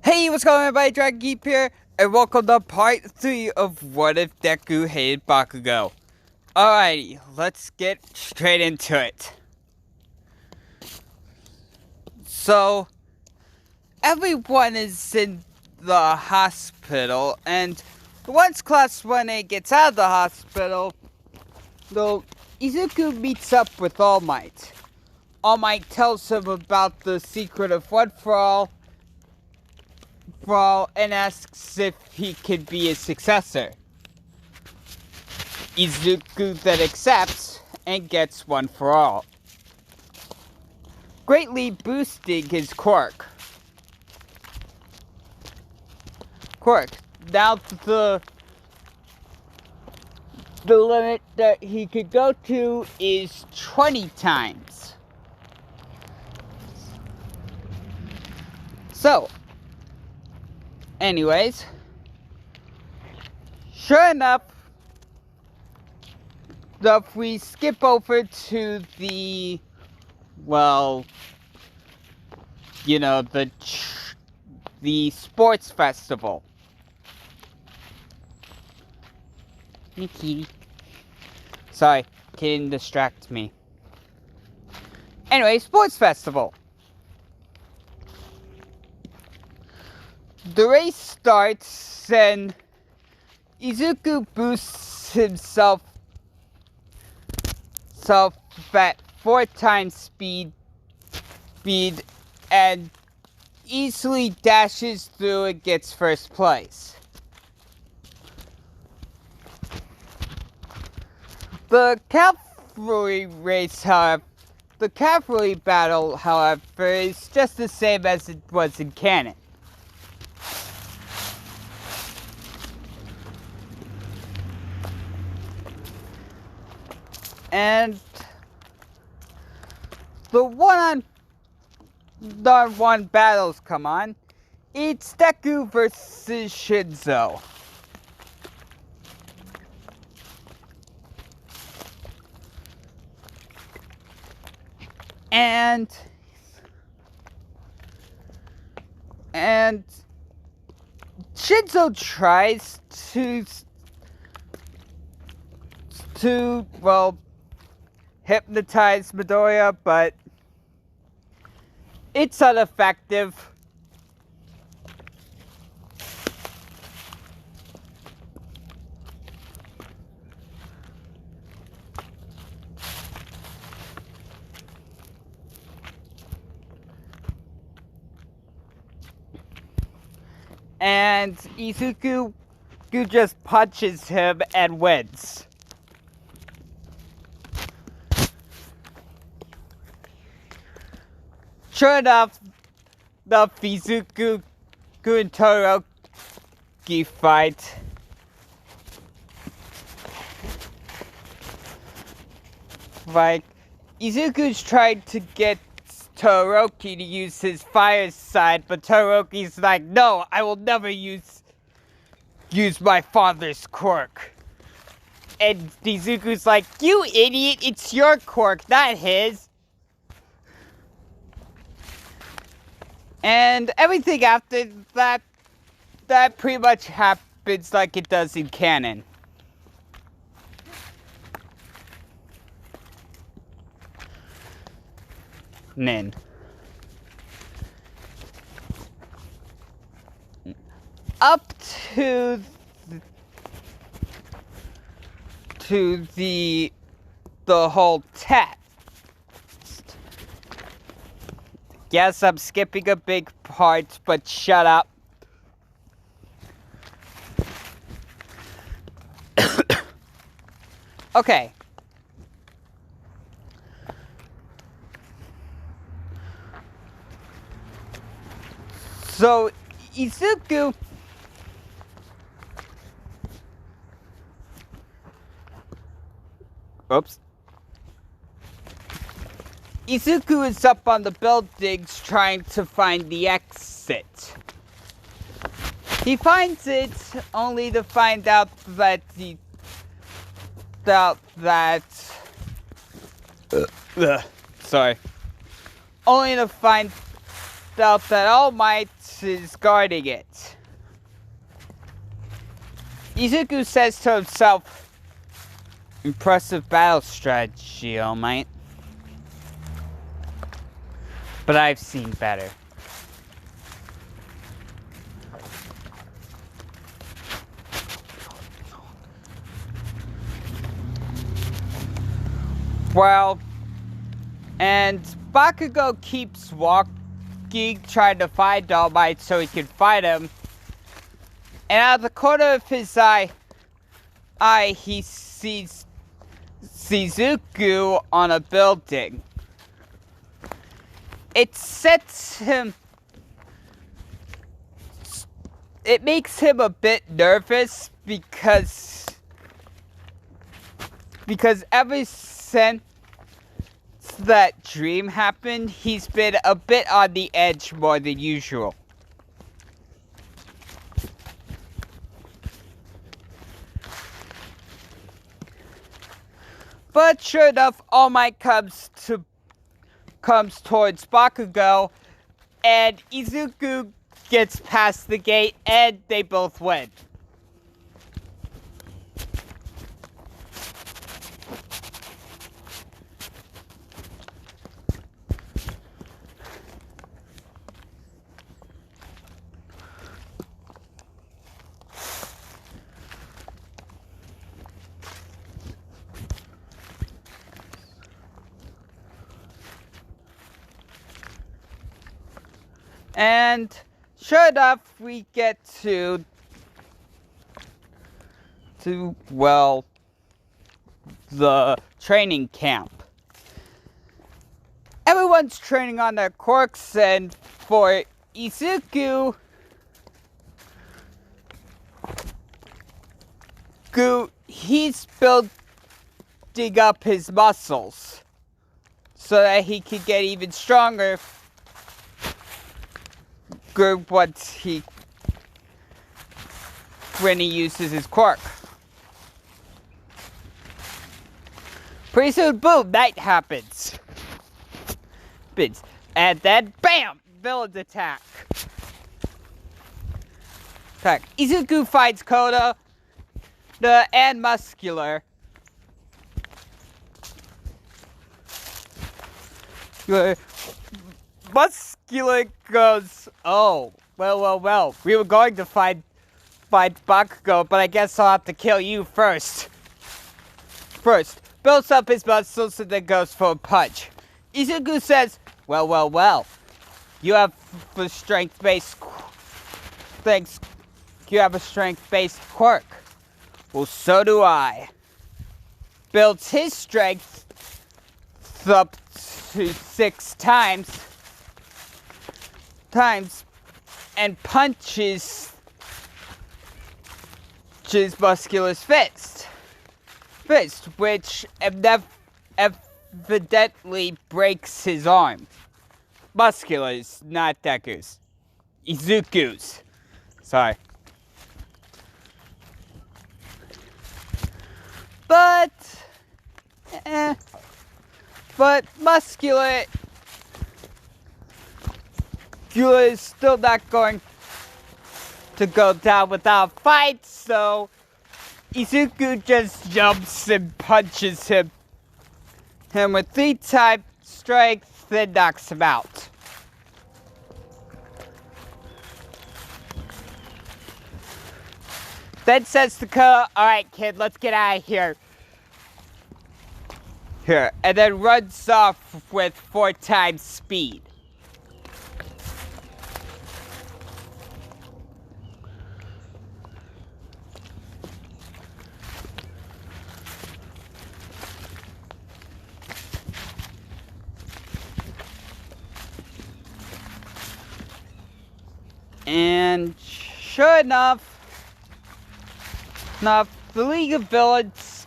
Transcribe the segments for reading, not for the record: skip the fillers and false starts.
Hey, what's going on, everybody? Dragon Geek here, and welcome to part 3 of What If Deku Hated Bakugo. Alrighty, let's get straight into it. So, everyone is in the hospital, and once Class 1A gets out of the hospital, Izuku meets up with All Might. All Might tells him about the secret of One for All, and asks if he could be his successor. Izuku then accepts and gets One for All, greatly boosting his quirk. Now the limit that he could go to is 20 times. So, anyways, sure enough, if we skip over to the, the sports festival. Nikki. Sorry, kidding distracts me. Anyway, sports festival. The race starts and Izuku boosts himself at 4 times speed and easily dashes through and gets first place. The cavalry battle, however, is just the same as it was in canon. And the one-on-one battles come on. It's Deku versus Shinzo. And Shinzo tries to hypnotize Midoriya, but it's ineffective. And Izuku just punches him and wins. Sure enough, the Izuku and Todoroki fight. Izuku's tried to get Todoroki to use his fire side, but Todoroki's like, no, I will never use my father's quirk. And Izuku's like, you idiot, it's your quirk, not his. And everything after that pretty much happens like it does in canon. Nin. Up to the whole test. Yes, I'm skipping a big part, but shut up. Okay. So, Izuku Izuku is up on the buildings trying to find the exit. He finds it only to find out that sorry. Only to find out that All Might is guarding it. Izuku says to himself, impressive battle strategy, All Might. But I've seen better. Well, and Bakugo keeps walking, trying to find All Might so he can fight him. And out of the corner of his eye, he sees Shizuku on a building. It makes him a bit nervous because ever since that dream happened, he's been a bit on the edge more than usual. But sure enough, All Might comes towards Bakugo, and Izuku gets past the gate, and they both win. And sure enough, we get to well, the training camp. Everyone's training on their quirks, and for Izuku, he's building up his muscles so that he can get even stronger when he uses his quirk. Pretty soon, boom, night happens. And then, bam! Villains attack. Izuku finds Koda and Muscular. Muscular goes, oh, well, we were going to find Bakugo, but I guess I'll have to kill you first. Builds up his muscles and then goes for a punch. Izuku says, well, you have a strength-based quirk. Well, so do I. Builds his strength up to 6 times and punches Muscular's fist, which evidently breaks his arm. Muscular's, not Deku's. Izuku's. Sorry. But Muscular is still not going to go down without a fight, so Izuku just jumps and punches him with 3-time strength, then knocks him out. Then says to Koda, alright kid, let's get out of here. And then runs off with 4 times speed. And sure enough, the League of Villains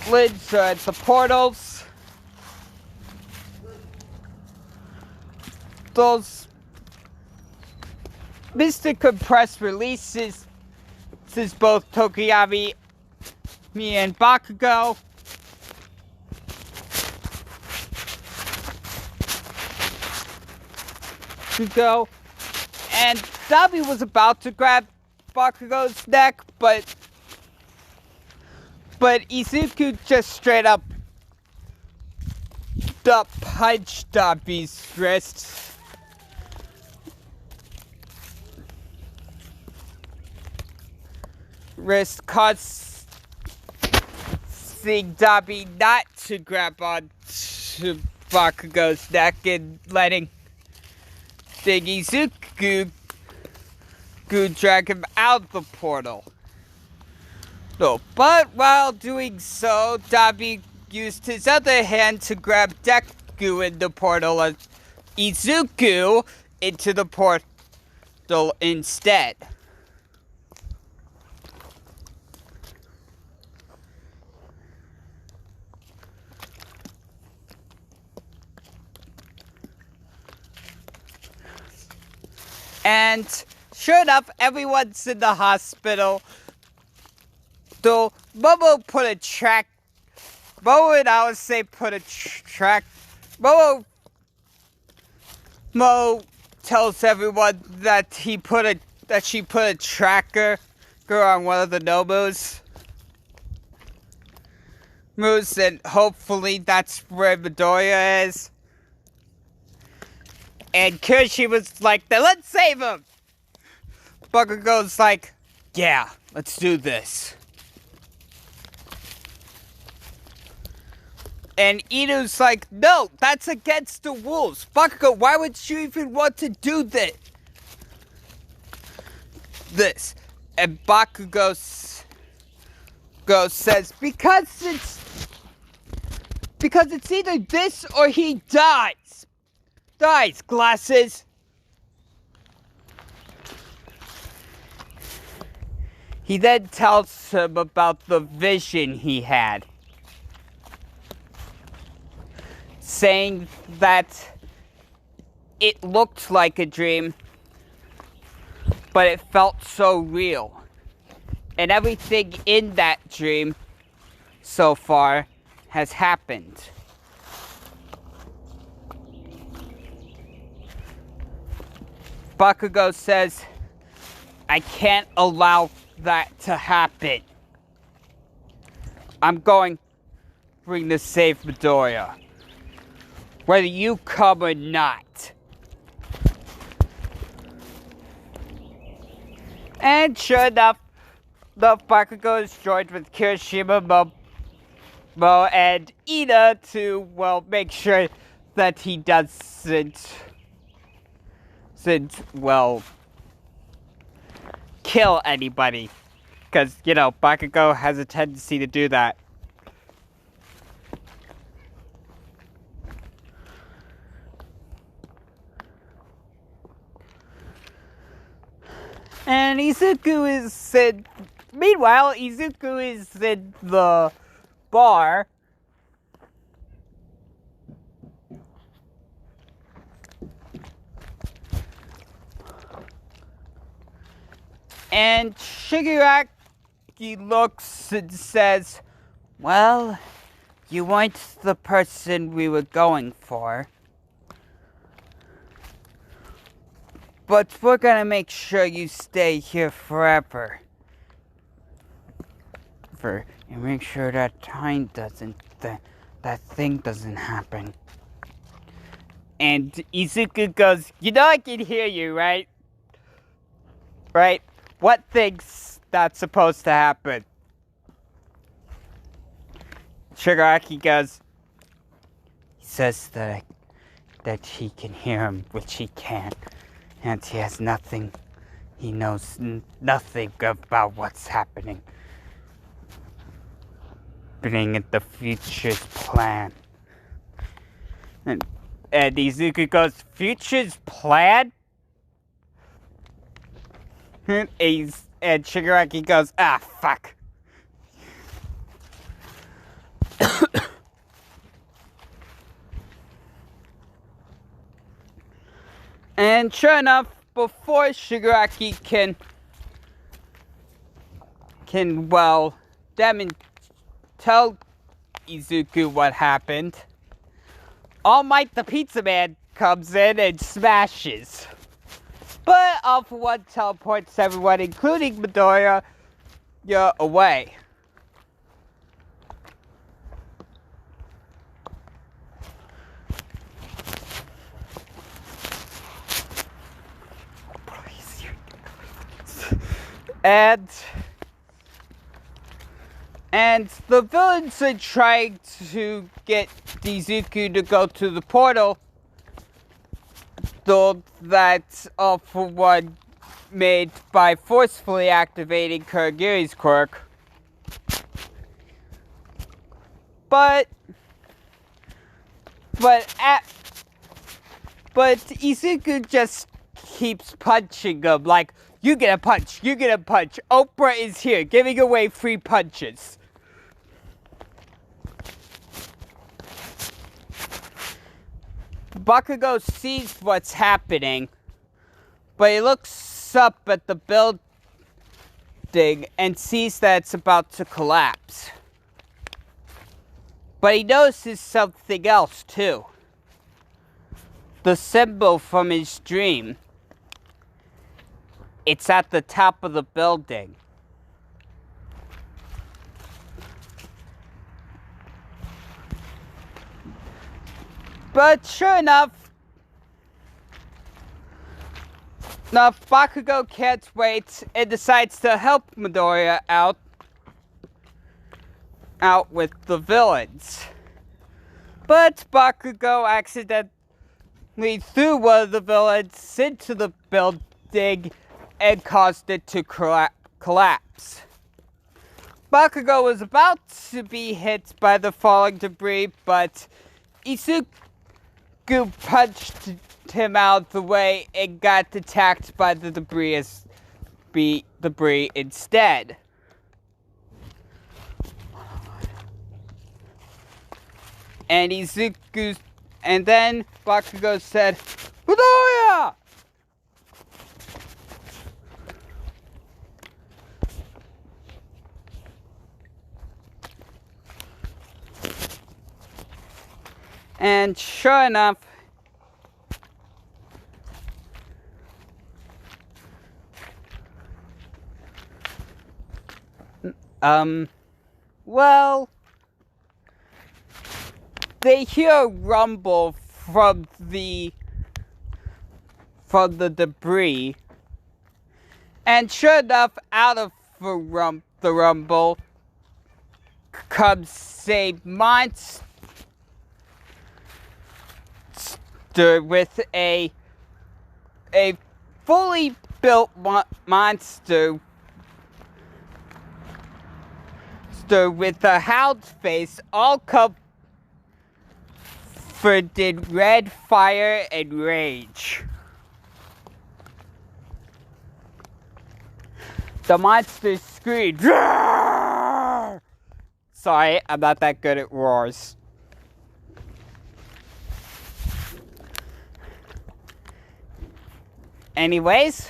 lids are at the portals. Those Mystic Compressed releases both Tokuyami and Bakugo. Bakugo. And Dabi was about to grab Bakugo's neck, but Izuku just straight up punched Dabi's wrist. Causing Dabi not to grab on to Bakugo's neck and letting Izuku drag him out of the portal. No, but while doing so, Dabi used his other hand to grab Deku in the portal and Izuku into the portal instead. And sure enough, everyone's in the hospital. So Momo put a track. Momo and Alice put a track. Mo tells everyone that she put a tracker on one of the Nomus. And hopefully that's where Midoriya is. And Kirshi was like, then let's save him! Bakugo's like, yeah, let's do this. And Inu's like, no, that's against the rules. Bakugo, why would you even want to do this? And Bakugo says, because it's either this or he dies. Glasses. He then tells him about the vision he had, saying that it looked like a dream, but it felt so real. And everything in that dream so far has happened. Bakugo says, I can't allow that to happen. I'm going to bring to save Midoriya, whether you come or not. And sure enough, the Bakugo is joined with Kirishima, Momo, and Ina to, well, make sure that he doesn't, well, kill anybody. Because, you know, Bakugo has a tendency to do that. And Izuku is in... Meanwhile, Izuku is in the bar. And Shigaraki looks and says, well, you weren't the person we were going for. But we're gonna make sure you stay here forever. And make sure that time doesn't, that thing doesn't happen. And Izuku goes, you know I can hear you, right? Right? What thing's not supposed to happen? Shigaraki goes, he says that he can hear him, which he can't. And he has nothing, he knows nothing about what's happening. Bringing in the future's plan. And Izuku goes, future's plan? And Shigaraki goes, ah, fuck. And sure enough, before Shigaraki can well, tell Izuku what happened, All Might the Pizza Man comes in and smashes. But All for One teleports everyone, including Midoriya, away. And the villains are trying to get Izuku to go to the portal that All for One made by forcefully activating Kurogiri's quirk. But Izuku just keeps punching him like, you get a punch, you get a punch. Oprah is here, giving away free punches. Bakugo sees what's happening, but he looks up at the building and sees that it's about to collapse. But he notices something else too. The symbol from his dream. It's at the top of the building. But sure enough, Bakugo can't wait and decides to help Midoriya out with the villains. But Bakugo accidentally threw one of the villains into the building and caused it to collapse. Bakugo was about to be hit by the falling debris, but Izuku punched him out of the way and got attacked by the debris instead. And then Bakugo said, Midoriya! And sure enough, they hear a rumble from the debris, and sure enough, out of the rumble comes a monster with a fully built monster with a hound face, all covered in red fire and rage. The monster screamed, "Roar!" Sorry, I'm not that good at roars. Anyways,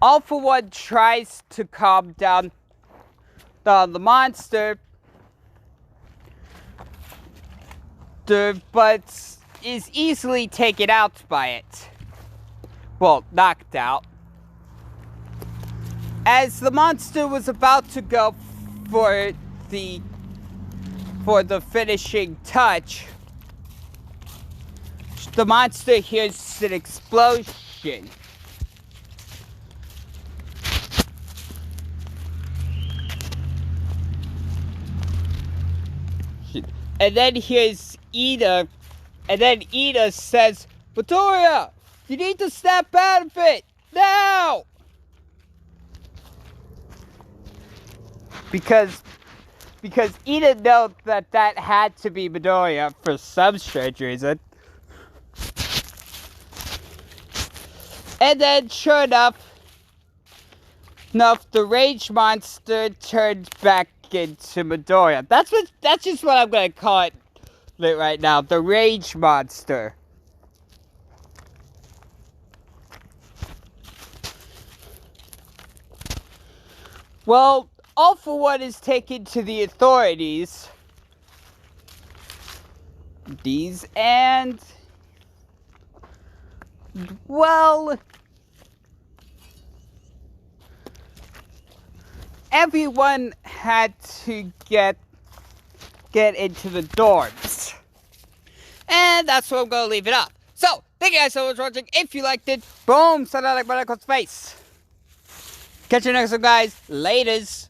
All for One tries to calm down the monster, but is easily taken out by it. Well, knocked out. As the monster was about to go for the finishing touch, the monster hears an explosion. And then here's Ida, and then Ida says, Midoriya, you need to snap out of it, now! Because Ida knows that had to be Midoriya for some strange reason. And then, sure enough, the rage monster turns back into Midoriya. That's just what I'm gonna call it right now. The rage monster. Well, All for One is taken to the authorities, these, and well, everyone had to get into the dorms. And that's where I'm going to leave it up. So, thank you guys so much for watching. If you liked it, boom, set that like button across the face. Catch you next time, guys. Laters.